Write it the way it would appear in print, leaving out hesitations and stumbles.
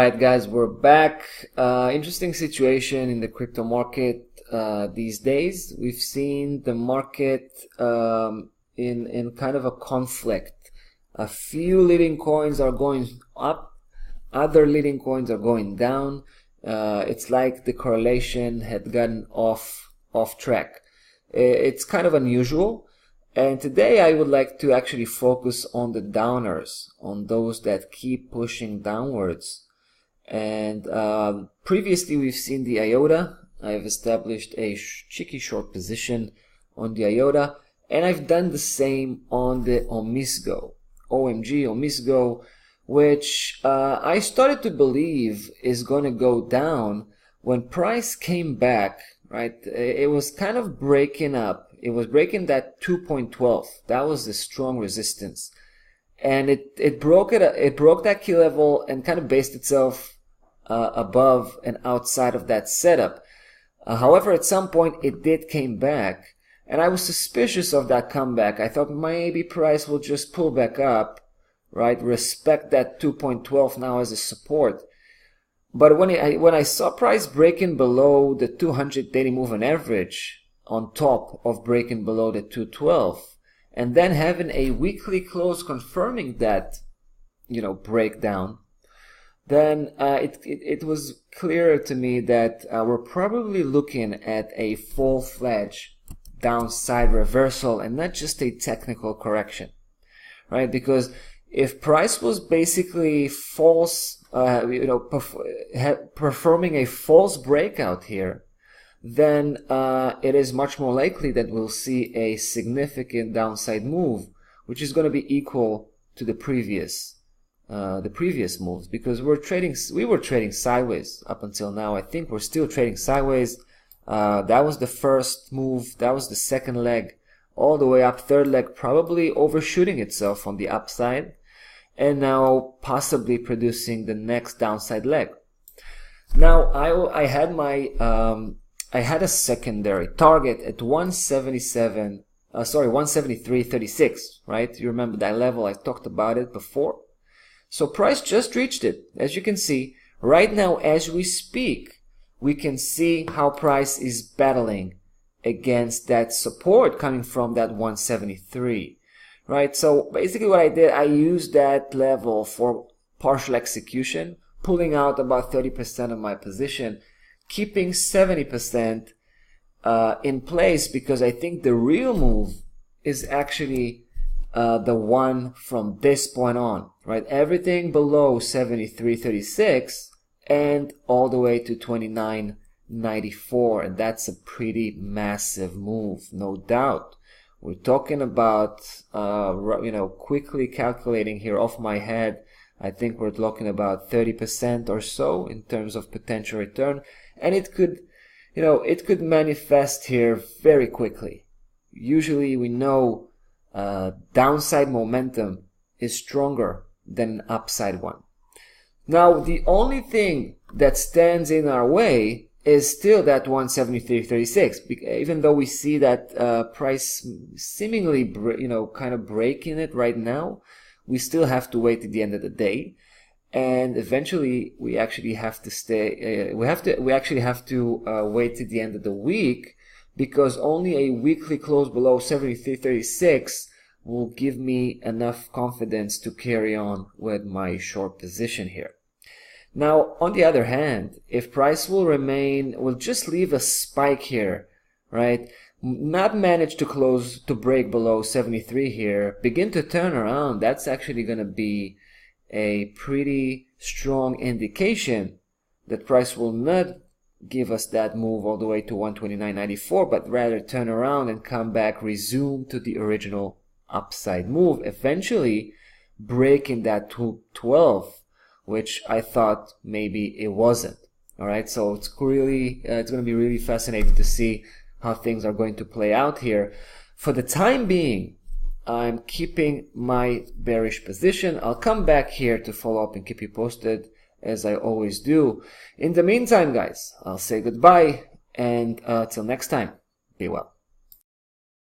Alright guys, we're back. Interesting situation in the crypto market these days. We've seen the market in kind of a conflict. A few leading coins are going up, other leading coins are going down. It's like the correlation had gotten off track. It's kind of unusual. And today I would like to actually focus on the downers, on those that keep pushing downwards. And previously we've seen the IOTA. I've established a cheeky short position on the IOTA, and I've done the same on the OMGUSD, which I started to believe is going to go down when price came back, right? It was kind of breaking up. It was breaking that 2.12. That was the strong resistance, and it broke that key level and kind of based itself above and outside of that setup. However, at some point it did came back, and I was suspicious of that comeback. I thought maybe price will just pull back up, right? Respect that 2.12 now as a support. But when I saw price breaking below the 200 daily moving average, on top of breaking below the 212, and then having a weekly close confirming that, breakdown, then it was clear to me that we're probably looking at a full-fledged downside reversal and not just a technical correction, right? Because if price was basically false, performing a false breakout here, then it is much more likely that we'll see a significant downside move, which is going to be equal to the previous moves, because we were trading sideways up until now. I think we're still trading sideways. That was the first move. That was the second leg, all the way up. Third leg probably overshooting itself on the upside, and now possibly producing the next downside leg. Now I had a secondary target at 173.36, right? You remember that level? I talked about it before. So price just reached it. As you can see, right now as we speak, we can see how price is battling against that support coming from that 173, right? So basically what I did, I used that level for partial execution, pulling out about 30% of my position, keeping 70% in place, because I think the real move is actually the one from this point on, right? Everything below 73.36 and all the way to 29.94, and that's a pretty massive move, no doubt. We're talking about, quickly calculating here off my head, I think we're talking about 30% or so in terms of potential return. And it could manifest here very quickly. Usually we know downside momentum is stronger than an upside one. Now, the only thing that stands in our way is still that 173.36. Even though we see that price seemingly, kind of breaking it right now, we still have to wait at the end of the day. And eventually, we actually have to wait till the end of the week, because only a weekly close below 73.36 will give me enough confidence to carry on with my short position here. Now, on the other hand, if price will just leave a spike here, right? Not manage to break below 73 here, begin to turn around, that's actually going to be a pretty strong indication that price will not give us that move all the way to 129.94, but rather turn around and come back, resume to the original upside move, eventually breaking that 212, which I thought maybe it wasn't. All right, so it's going to be really fascinating to see how things are going to play out here. For the time being, I'm keeping my bearish position. I'll come back here to follow up and keep you posted, as I always do. In the meantime, guys, I'll say goodbye, and till next time, be well.